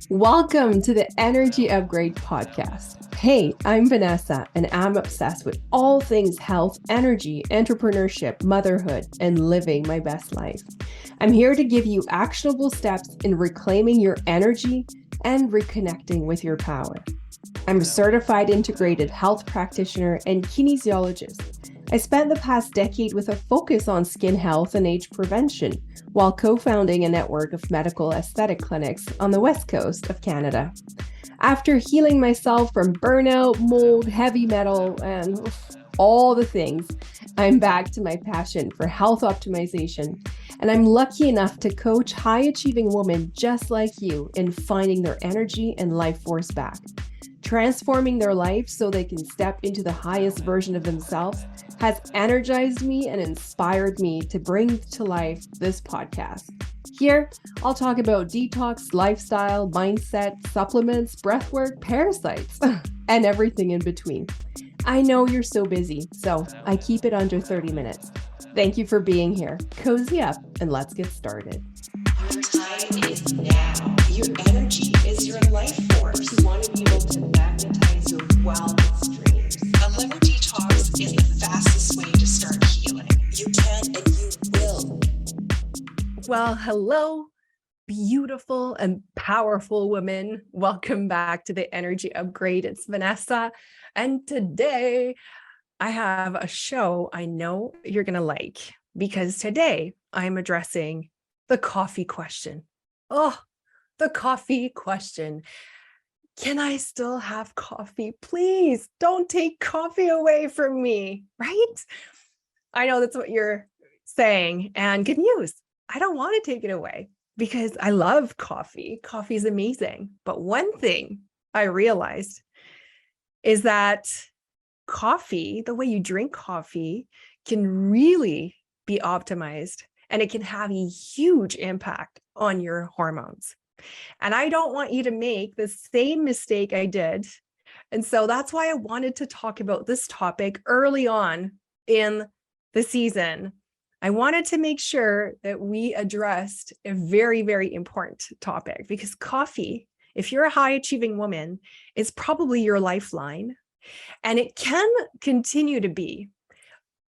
Welcome to the Energy Upgrade podcast. Hey, I'm Vanessa, and I'm obsessed with all things health, energy, entrepreneurship, motherhood, and living my best life. I'm here to give you actionable steps in reclaiming your energy and reconnecting with your power. I'm a certified integrated health practitioner and kinesiologist. I spent the past decade with a focus on skin health and age prevention while co-founding a network of medical aesthetic clinics on the west coast of Canada. After healing myself from burnout, mold, heavy metal, and all the things, I'm back to my passion for health optimization, and I'm lucky enough to coach high-achieving women just like you in finding their energy and life force back. Transforming their life so they can step into the highest version of themselves has energized me and inspired me to bring to life this podcast. Here, I'll talk about detox, lifestyle, mindset, supplements, breathwork, parasites, and everything in between. I know you're so busy, so I keep it under 30 minutes. Thank you for being here. Cozy up and let's get started. Your time is now. Your energy is your life force. You want to be able to magnetize your wellness dreams. A liver detox is the fastest way to start healing. You can and you will. Well, hello, beautiful and powerful women. Welcome back to the Energy Upgrade. It's Vanessa. And today I have a show I know you're going to like because today I'm addressing the coffee question. Oh, the coffee question. Can I still have coffee? Please don't take coffee away from me, right? I know that's what you're saying. And good news, I don't want to take it away because I love coffee. Coffee is amazing. But one thing I realized is that coffee, the way you drink coffee, can really be optimized and it can have a huge impact on your hormones. And I don't want you to make the same mistake I did. And so that's why I wanted to talk about this topic early on in the season. I wanted to make sure that we addressed a very, very important topic because coffee, if you're a high achieving woman, is probably your lifeline. And it can continue to be.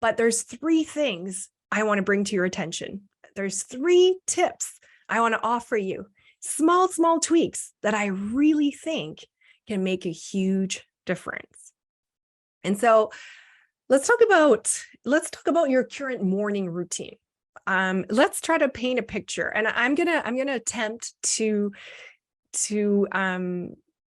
But there's three things I want to bring to your attention. There's three tips I want to offer you. Small tweaks that I really think can make a huge difference. And so let's talk about your current morning routine. Let's try to paint a picture. And I'm gonna attempt to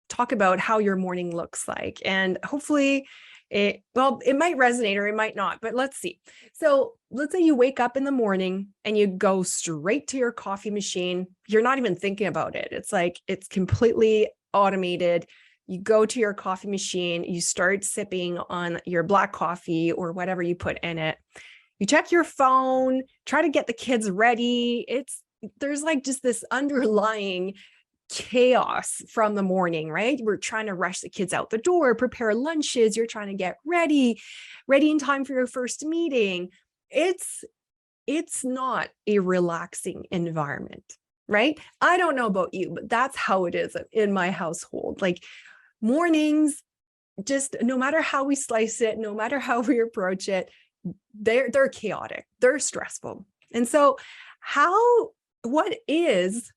talk about how your morning looks like. And hopefully it might resonate or it might not, but let's see. So let's say you wake up in the morning and you go straight to your coffee machine. You're not even thinking about it. It's like, it's completely automated. You go to your coffee machine, you start sipping on your black coffee or whatever you put in it. You check your phone, try to get the kids ready. There's like just this underlying chaos from the morning, right? We're trying to rush the kids out the door, prepare lunches. You're trying to get ready in time for your first meeting. It's not a relaxing environment, right? I don't know about you, but that's how it is in my household. Like mornings, just no matter how we slice it, no matter how we approach it, they're chaotic, they're stressful. And so what is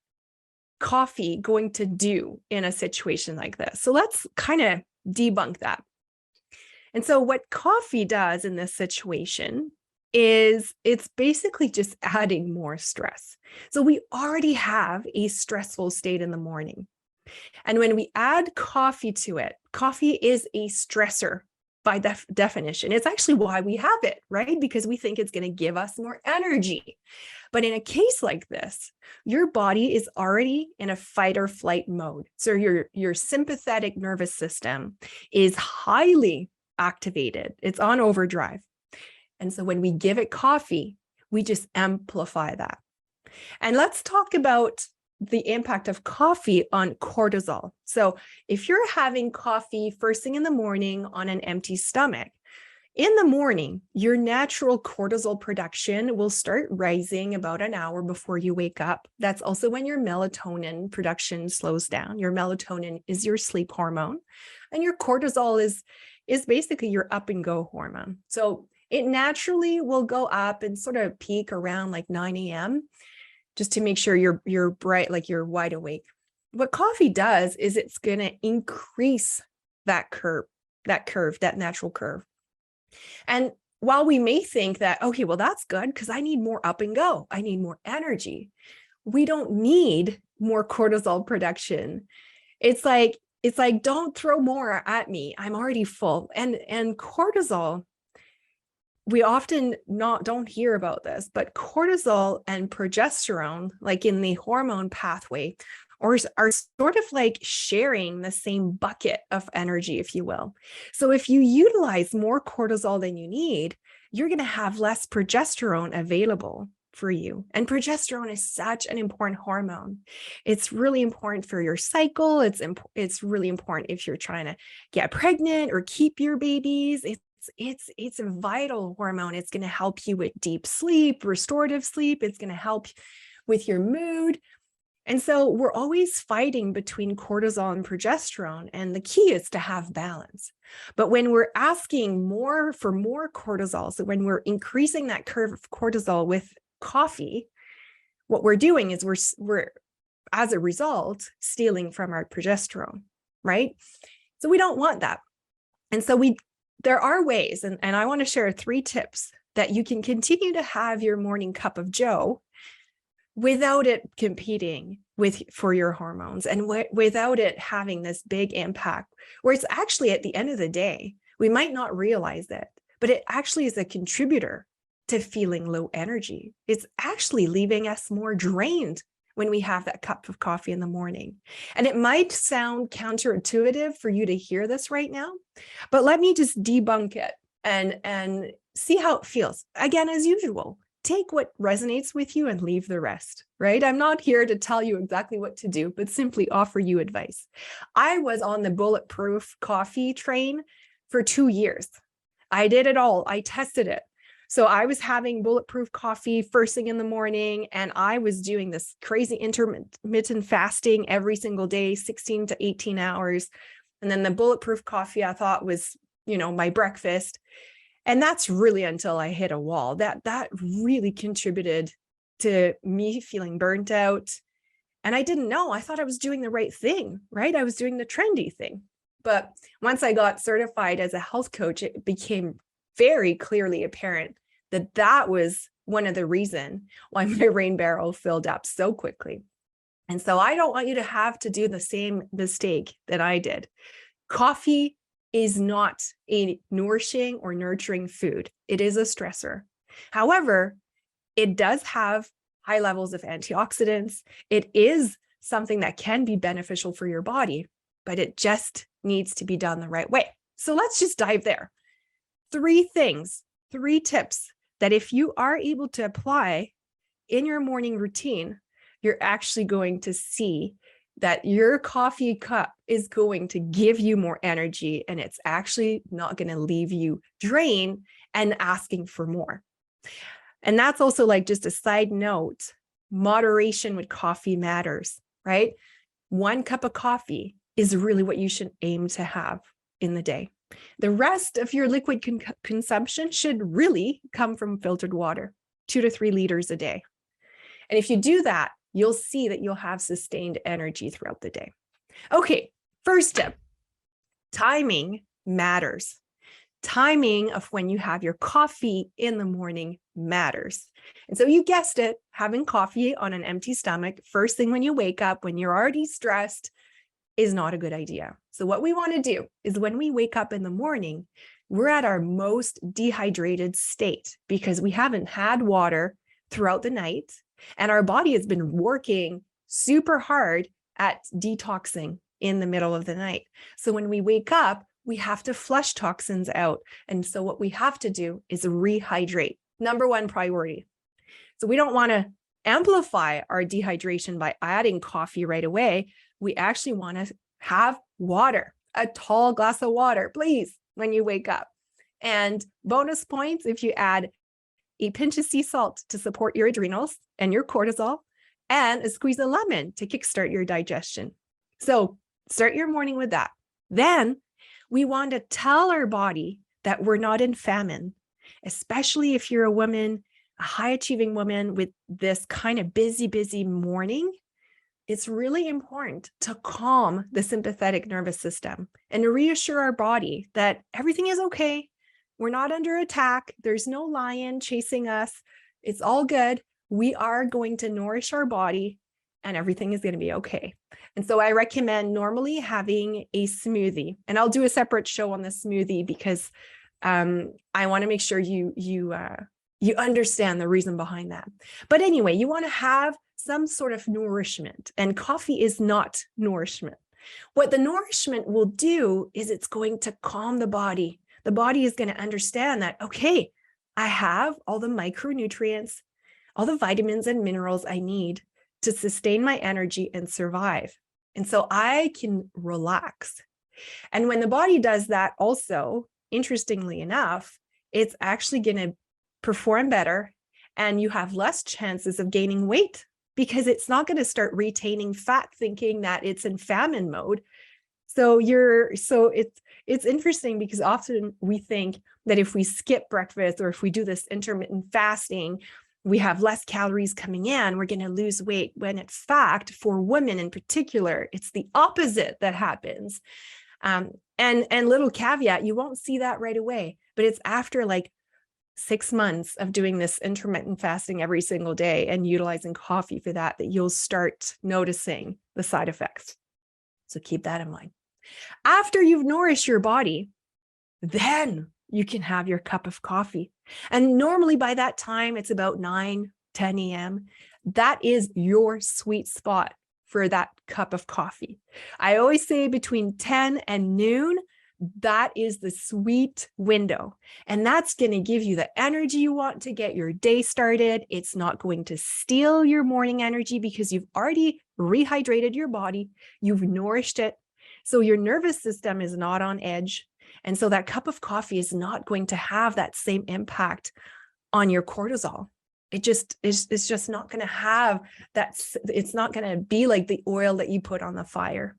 coffee going to do in a situation like this? So let's kind of debunk that. And so what coffee does in this situation is it's basically just adding more stress. So we already have a stressful state in the morning. And when we add coffee to it, coffee is a stressor by definition. It's actually why we have it, right? Because we think it's going to give us more energy. But in a case like this, your body is already in a fight or flight mode. So your sympathetic nervous system is highly activated. It's on overdrive. And so when we give it coffee, we just amplify that. And let's talk about the impact of coffee on cortisol. So if you're having coffee first thing in the morning on an empty stomach, In the morning, your natural cortisol production will start rising about an hour before you wake up. That's also when your melatonin production slows down. Your melatonin is your sleep hormone, and your cortisol is basically your up and go hormone. So it naturally will go up and sort of peak around like 9 a.m. just to make sure you're bright, like you're wide awake. What coffee does is it's going to increase that natural curve. And while we may think that, okay, well, that's good because I need more up and go, I need more energy, we don't need more cortisol production. It's like, don't throw more at me. I'm already full. And cortisol, we often don't hear about this, but cortisol and progesterone, like in the hormone pathway, are sort of like sharing the same bucket of energy, if you will. So if you utilize more cortisol than you need, you're going to have less progesterone available for you. And progesterone is such an important hormone. It's really important for your cycle. It's really important if you're trying to get pregnant or keep your babies. It's a vital hormone. It's going to help you with deep sleep, restorative sleep. It's going to help with your mood. And so we're always fighting between cortisol and progesterone, and the key is to have balance. But when we're asking for more cortisol, so when we're increasing that curve of cortisol with coffee, what we're doing is we're as a result stealing from our progesterone, right? So we don't want that. And so there are ways, and I want to share 3 tips that you can continue to have your morning cup of joe without it competing for your hormones, and without it having this big impact, where it's actually at the end of the day, we might not realize it, but it actually is a contributor to feeling low energy. It's actually leaving us more drained when we have that cup of coffee in the morning. And it might sound counterintuitive for you to hear this right now, but let me just debunk it and see how it feels. Again, as usual, take what resonates with you and leave the rest, right? I'm not here to tell you exactly what to do, but simply offer you advice. I was on the Bulletproof coffee train for 2 years. I did it all. I tested it. So I was having Bulletproof coffee first thing in the morning, and I was doing this crazy intermittent fasting every single day, 16 to 18 hours. And then the Bulletproof coffee I thought was, my breakfast. And that's really until I hit a wall. That really contributed to me feeling burnt out. And I didn't know. I thought I was doing the right thing, right? I was doing the trendy thing. But once I got certified as a health coach, it became very clearly apparent that was one of the reasons why my rain barrel filled up so quickly. And so I don't want you to have to do the same mistake that I did. Coffee is not a nourishing or nurturing food. It is a stressor. However, it does have high levels of antioxidants. It is something that can be beneficial for your body, but it just needs to be done the right way. So let's just dive there. 3 tips that if you are able to apply in your morning routine, you're actually going to see that your coffee cup is going to give you more energy, and it's actually not going to leave you drained and asking for more. And that's also like just a side note, moderation with coffee matters, right? 1 cup of coffee is really what you should aim to have in the day. The rest of your liquid consumption should really come from filtered water, 2 to 3 liters a day. And if you do that, you'll see that you'll have sustained energy throughout the day. Okay, first tip, timing matters. Timing of when you have your coffee in the morning matters. And so you guessed it, having coffee on an empty stomach, first thing when you wake up, when you're already stressed, is not a good idea. So what we want to do is when we wake up in the morning, we're at our most dehydrated state because we haven't had water throughout the night. And our body has been working super hard at detoxing in the middle of the night. So when we wake up, we have to flush toxins out. And so what we have to do is rehydrate. Number 1 priority. So we don't want to amplify our dehydration by adding coffee right away. We actually want to have water, a tall glass of water, please, when you wake up. And bonus points if you add a pinch of sea salt to support your adrenals and your cortisol, and a squeeze of lemon to kickstart your digestion. So start your morning with that. Then we want to tell our body that we're not in famine, especially if you're a woman, a high achieving woman with this kind of busy morning. It's really important to calm the sympathetic nervous system and to reassure our body that everything is okay. We're not under attack. There's no lion chasing us. It's all good. We are going to nourish our body and everything is going to be okay. And so I recommend normally having a smoothie, and I'll do a separate show on the smoothie because I want to make sure you understand the reason behind that. But anyway, you want to have some sort of nourishment, and coffee is not nourishment. What the nourishment will do is it's going to calm the body. The body is going to understand that, okay, I have all the micronutrients, all the vitamins and minerals I need to sustain my energy and survive. And so I can relax. And when the body does that also, interestingly enough, it's actually going to perform better and you have less chances of gaining weight because it's not going to start retaining fat thinking that it's in famine mode. So it's interesting because often we think that if we skip breakfast or if we do this intermittent fasting, we have less calories coming in, we're going to lose weight, when in fact, for women in particular, it's the opposite that happens. And little caveat, you won't see that right away, but it's after like 6 months of doing this intermittent fasting every single day and utilizing coffee for that you'll start noticing the side effects. So keep that in mind. After you've nourished your body, then you can have your cup of coffee. And normally by that time, it's about 9, 10 a.m. That is your sweet spot for that cup of coffee. I always say between 10 and noon, that is the sweet window. And that's going to give you the energy you want to get your day started. It's not going to steal your morning energy because you've already rehydrated your body. You've nourished it. So your nervous system is not on edge. And so that cup of coffee is not going to have that same impact on your cortisol. It's just not going to have that. It's not going to be like the oil that you put on the fire.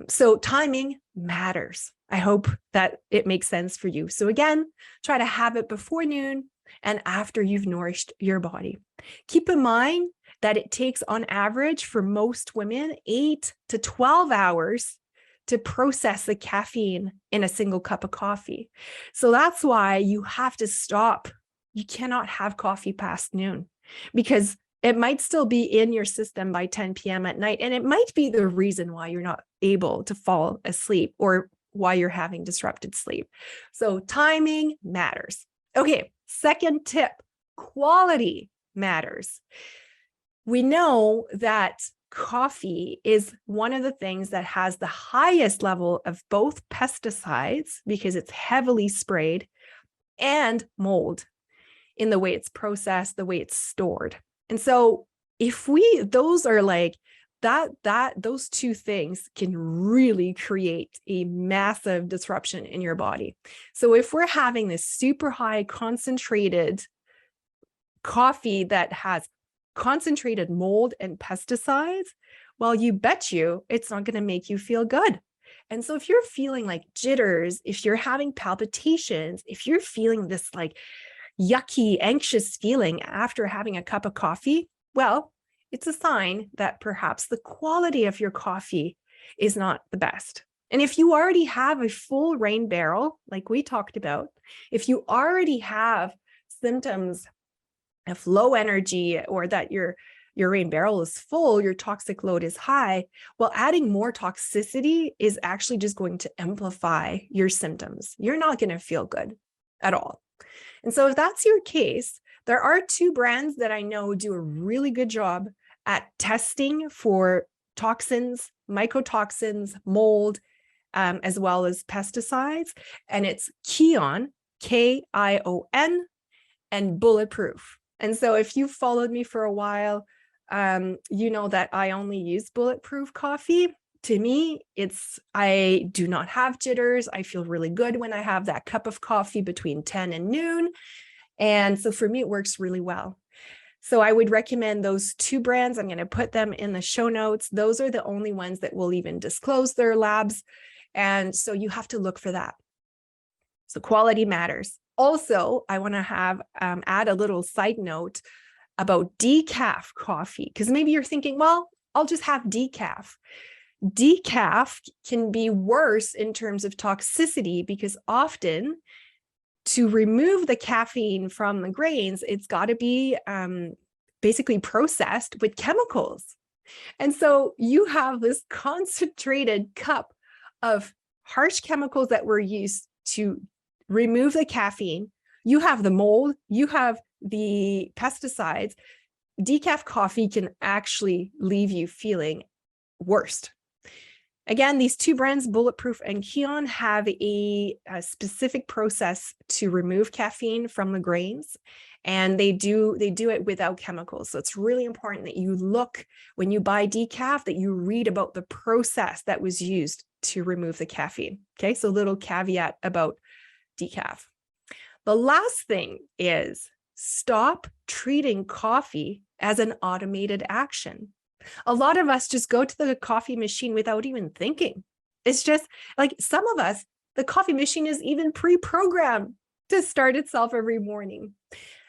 So timing matters. I hope that it makes sense for you. So again, try to have it before noon and after you've nourished your body. Keep in mind that it takes on average for most women 8 to 12 hours to process the caffeine in a single cup of coffee. So that's why you have to stop. You cannot have coffee past noon because it might still be in your system by 10 p.m. at night. And it might be the reason why you're not able to fall asleep or why you're having disrupted sleep. So timing matters. Okay, second tip, quality matters. We know that coffee is one of the things that has the highest level of both pesticides because it's heavily sprayed and mold in the way it's processed, the way it's stored. And so if those are like those two things can really create a massive disruption in your body. So if we're having this super high concentrated coffee that has concentrated mold and pesticides, well, you bet you it's not going to make you feel good. And so if you're feeling like jitters, if you're having palpitations, if you're feeling this like yucky, anxious feeling after having a cup of coffee, well, it's a sign that perhaps the quality of your coffee is not the best. And if you already have a full rain barrel, like we talked about, if you already have symptoms of low energy or that your rain barrel is full, your toxic load is high, well, adding more toxicity is actually just going to amplify your symptoms. You're not going to feel good at all. And so if that's your case, there are 2 brands that I know do a really good job at testing for toxins, mycotoxins, mold, as well as pesticides. And it's Kion, Kion, and Bulletproof. And so if you've followed me for a while, you know that I only use Bulletproof coffee. to me, I do not have jitters. I feel really good when I have that cup of coffee between 10 and noon. And so for me, it works really well. So I would recommend those two brands. I'm going to put them in the show notes. Those are the only ones that will even disclose their labs. And so you have to look for that. So quality matters. Also, I want to add a little side note about decaf coffee, because maybe you're thinking, well, I'll just have decaf. Decaf can be worse in terms of toxicity because often to remove the caffeine from the grains, it's got to be basically processed with chemicals. And so you have this concentrated cup of harsh chemicals that were used to remove the caffeine. You have the mold, you have the pesticides. Decaf coffee can actually leave you feeling worse. Again, these two brands, Bulletproof and Keon, have a specific process to remove caffeine from the grains, and they do it without chemicals. So it's really important that you look, when you buy decaf, that you read about the process that was used to remove the caffeine. Okay, so little caveat about decaf. The last thing is stop treating coffee as an automated action. A lot of us just go to the coffee machine without even thinking. It's just like some of us, the coffee machine is even pre-programmed to start itself every morning.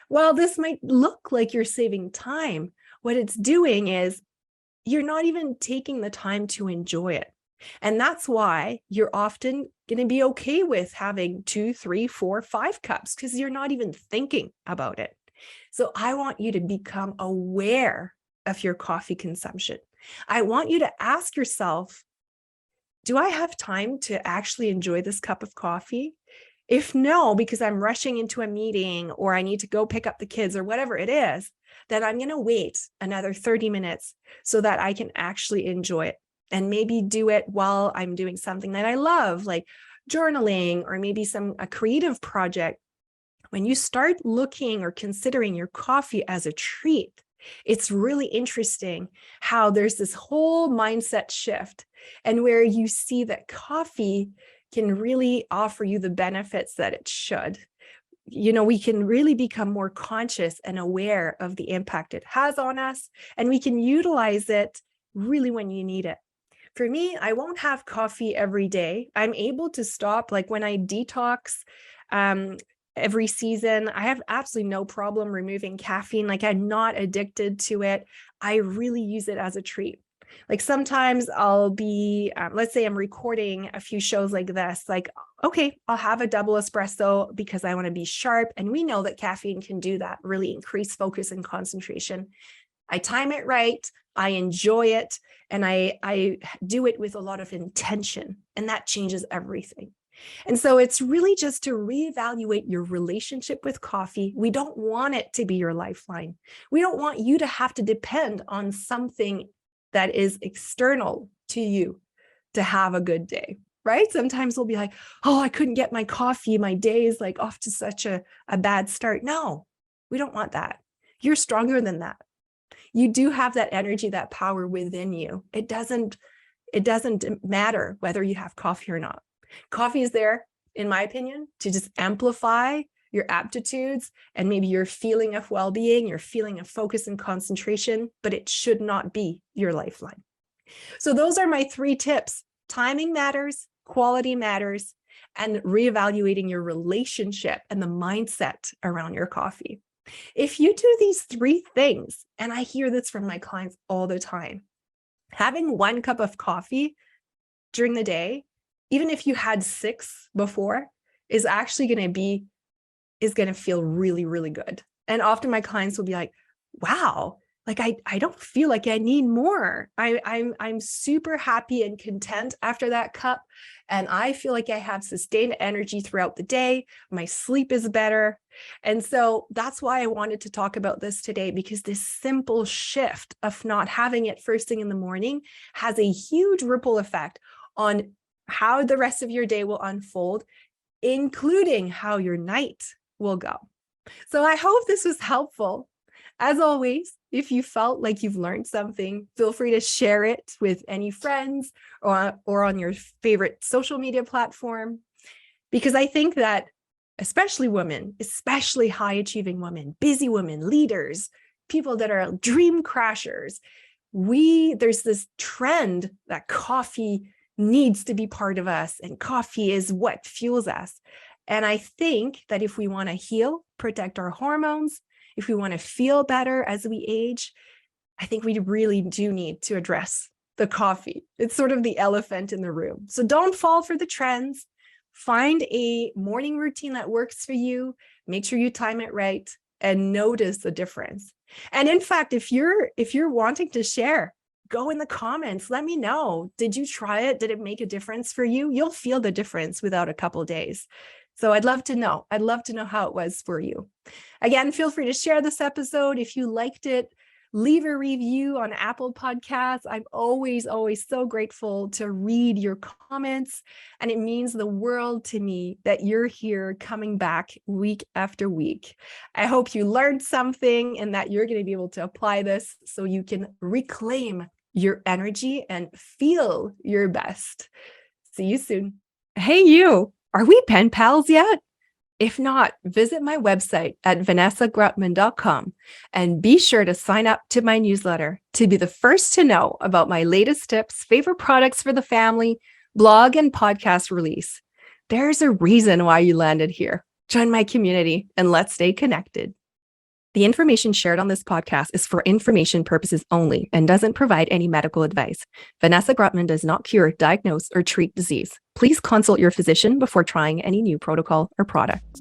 While this might look like you're saving time, what it's doing is you're not even taking the time to enjoy it. And that's why you're often going to be okay with having 2, 3, 4, 5 cups, because you're not even thinking about it. So I want you to become aware of your coffee consumption. I want you to ask yourself, do I have time to actually enjoy this cup of coffee? If no, because I'm rushing into a meeting or I need to go pick up the kids or whatever it is, then I'm going to wait another 30 minutes so that I can actually enjoy it, and maybe do it while I'm doing something that I love, like journaling or maybe a creative project. When you start looking or considering your coffee as a treat, it's really interesting how there's this whole mindset shift, and where you see that coffee can really offer you the benefits that it should. We can really become more conscious and aware of the impact it has on us, and we can utilize it really when you need it. For me, I won't have coffee every day. I'm able to stop, like when I detox, every season, I have absolutely no problem removing caffeine. Like, I'm not addicted to it. I really use it as a treat. Like sometimes I'll be, let's say I'm recording a few shows like this, like, okay, I'll have a double espresso because I want to be sharp. And we know that caffeine can do that, really increase focus and concentration. I time it right, I enjoy it, and I do it with a lot of intention, and that changes everything. And so it's really just to reevaluate your relationship with coffee. We don't want it to be your lifeline. We don't want you to have to depend on something that is external to you to have a good day, right? Sometimes we'll be like, oh, I couldn't get my coffee. My day is like off to such a bad start. No, we don't want that. You're stronger than that. You do have that energy, that power within you. It doesn't matter whether you have coffee or not. Coffee is there, in my opinion, to just amplify your aptitudes and maybe your feeling of well-being, your feeling of focus and concentration, but it should not be your lifeline. So those are my 3 tips. Timing matters, quality matters, and reevaluating your relationship and the mindset around your coffee. If you do these 3 things, and I hear this from my clients all the time, having 1 cup of coffee during the day, even if you had 6 before, is actually going to feel really, really good. And often my clients will be like, wow, like I don't feel like I need more. I'm super happy and content after that cup. And I feel like I have sustained energy throughout the day. My sleep is better. And so that's why I wanted to talk about this today, because this simple shift of not having it first thing in the morning has a huge ripple effect on how the rest of your day will unfold, including how your night will go. So I hope this was helpful. As always, if you felt like you've learned something. Feel free to share it with any friends or on your favorite social media platform. Because I think that especially women, especially high achieving women, busy women, leaders, people that are dream crashers, there's this trend that coffee needs to be part of us, and coffee is what fuels us. And I think that if we want to heal, protect our hormones, if we want to feel better as we age, I think we really do need to address the coffee. It's sort of the elephant in the room. So don't fall for the trends. Find a morning routine that works for you. Make sure you time it right and notice the difference. And in fact, if you're wanting to share, go in the comments. Let me know. Did you try it? Did it make a difference for you? You'll feel the difference without a couple of days. So I'd love to know. I'd love to know how it was for you. Again, feel free to share this episode. If you liked it, leave a review on Apple Podcasts. I'm always so grateful to read your comments. And it means the world to me that you're here coming back week after week. I hope you learned something and that you're going to be able to apply this so you can reclaim your energy and feel your best. See you soon. Hey, you. Are we pen pals yet? If not, visit my website at vanessagrutman.com and be sure to sign up to my newsletter to be the first to know about my latest tips, favorite products for the family, blog, and podcast release. There's a reason why you landed here. Join my community and let's stay connected. The information shared on this podcast is for information purposes only and doesn't provide any medical advice. Vanessa Grutman does not cure, diagnose, or treat disease. Please consult your physician before trying any new protocol or product.